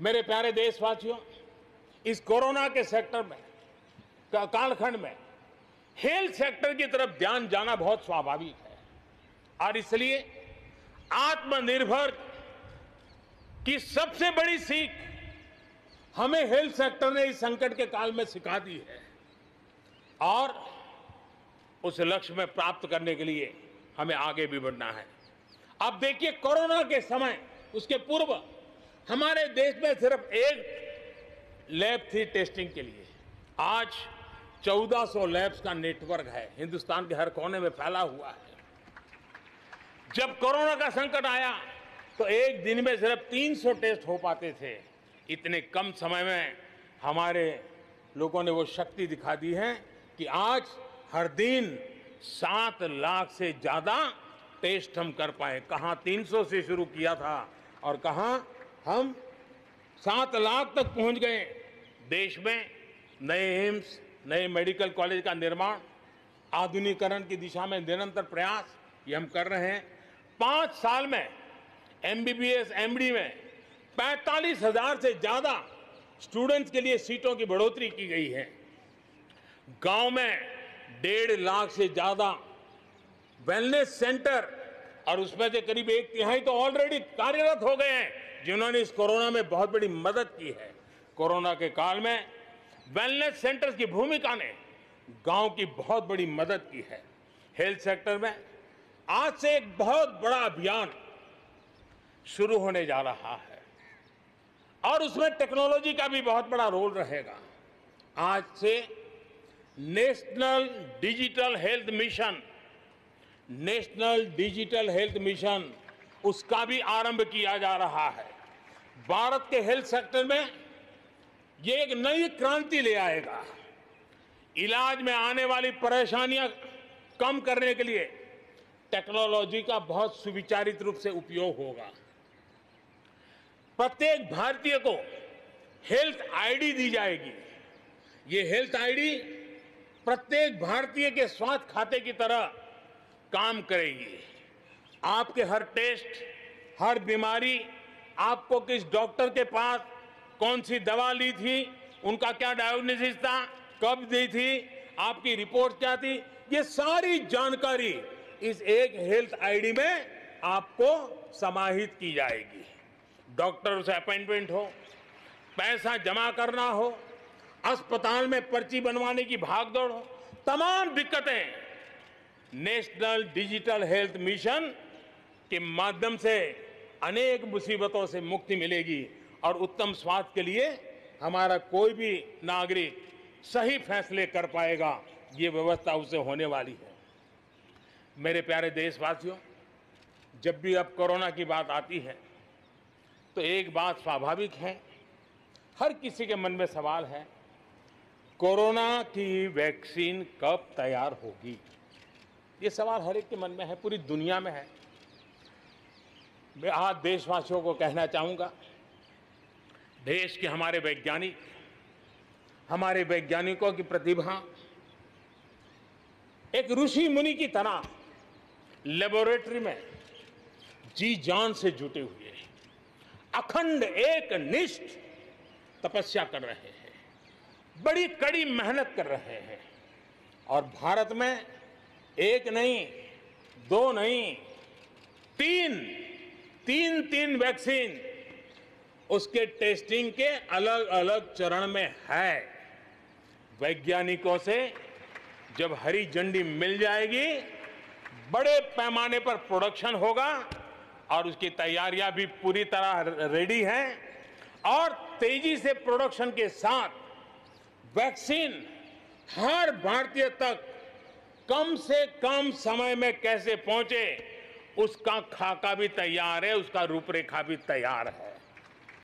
मेरे प्यारे देशवासियों, इस कोरोना के सेक्टर में कालखंड में हेल्थ सेक्टर की तरफ ध्यान जाना बहुत स्वाभाविक है और इसलिए आत्मनिर्भर की सबसे बड़ी सीख हमें हेल्थ सेक्टर ने इस संकट के काल में सिखा दी है और उस लक्ष्य में प्राप्त करने के लिए हमें आगे भी बढ़ना है। अब देखिए, कोरोना के समय, उसके पूर्व हमारे देश में सिर्फ एक लैब थी टेस्टिंग के लिए। आज 1400 लैब्स का नेटवर्क है, हिंदुस्तान के हर कोने में फैला हुआ है। जब कोरोना का संकट आया तो एक दिन में सिर्फ 300 टेस्ट हो पाते थे। इतने कम समय में हमारे लोगों ने वो शक्ति दिखा दी है कि आज हर दिन 7 लाख से ज्यादा टेस्ट हम कर पाए। कहां 300 से शुरू किया था और कहां हम 7 लाख तक पहुंच गए। देश में नए एम्स, नए मेडिकल कॉलेज का निर्माण, आधुनिकीकरण की दिशा में निरंतर प्रयास ये हम कर रहे हैं। 5 साल में एमबीबीएस, एमडी में 45,000 से ज्यादा स्टूडेंट्स के लिए सीटों की बढ़ोतरी की गई है। गांव में 1.5 लाख से ज्यादा वेलनेस सेंटर और उसमें से करीब 1/3 तो ऑलरेडी कार्यरत हो गए हैं, जिन्होंने इस कोरोना में बहुत बड़ी मदद की है। कोरोना के काल में वेलनेस सेंटर्स की भूमिका ने गांव की बहुत बड़ी मदद की है। हेल्थ सेक्टर में आज से एक बहुत बड़ा अभियान शुरू होने जा रहा है और उसमें टेक्नोलॉजी का भी बहुत बड़ा रोल रहेगा। आज से नेशनल डिजिटल हेल्थ मिशन उसका भी आरंभ किया जा रहा है। भारत के हेल्थ सेक्टर में ये एक नई क्रांति ले आएगा। इलाज में आने वाली परेशानियां कम करने के लिए टेक्नोलॉजी का बहुत सुविचारित रूप से उपयोग होगा। प्रत्येक भारतीय को हेल्थ आईडी दी जाएगी। ये हेल्थ आईडी प्रत्येक भारतीय के स्वास्थ्य खाते की तरह काम करेगी। आपके हर टेस्ट, हर बीमारी, आपको किस डॉक्टर के पास कौन सी दवा ली थी, उनका क्या डायग्नोसिस था, कब दी थी, आपकी रिपोर्ट क्या थी, ये सारी जानकारी इस एक हेल्थ आईडी में आपको समाहित की जाएगी। डॉक्टर से अपॉइंटमेंट हो, पैसा जमा करना हो, अस्पताल में पर्ची बनवाने की भागदौड़ हो, तमाम दिक्कतें नेशनल डिजिटल हेल्थ मिशन के माध्यम से अनेक मुसीबतों से मुक्ति मिलेगी और उत्तम स्वास्थ्य के लिए हमारा कोई भी नागरिक सही फैसले कर पाएगा। ये व्यवस्था उसे होने वाली है। मेरे प्यारे देशवासियों, जब भी अब कोरोना की बात आती है तो एक बात स्वाभाविक है, हर किसी के मन में सवाल है, कोरोना की वैक्सीन कब तैयार होगी? ये सवाल हर एक के मन में है, पूरी दुनिया में है। मैं आज देशवासियों को कहना चाहूंगा, देश के हमारे वैज्ञानिकों की प्रतिभा एक ऋषि मुनि की तरह लेबोरेटरी में जी जान से जुटे हुए हैं, अखंड एक निष्ठ तपस्या कर रहे हैं, बड़ी कड़ी मेहनत कर रहे हैं और भारत में एक नहीं, 2 नहीं, 3 वैक्सीन उसके टेस्टिंग के अलग अलग चरण में है। वैज्ञानिकों से जब हरी झंडी मिल जाएगी, बड़े पैमाने पर प्रोडक्शन होगा और उसकी तैयारियां भी पूरी तरह रेडी हैं और तेजी से प्रोडक्शन के साथ वैक्सीन हर भारतीय तक कम से कम समय में कैसे पहुंचे, उसका खाका भी तैयार है, उसका रूपरेखा भी तैयार है।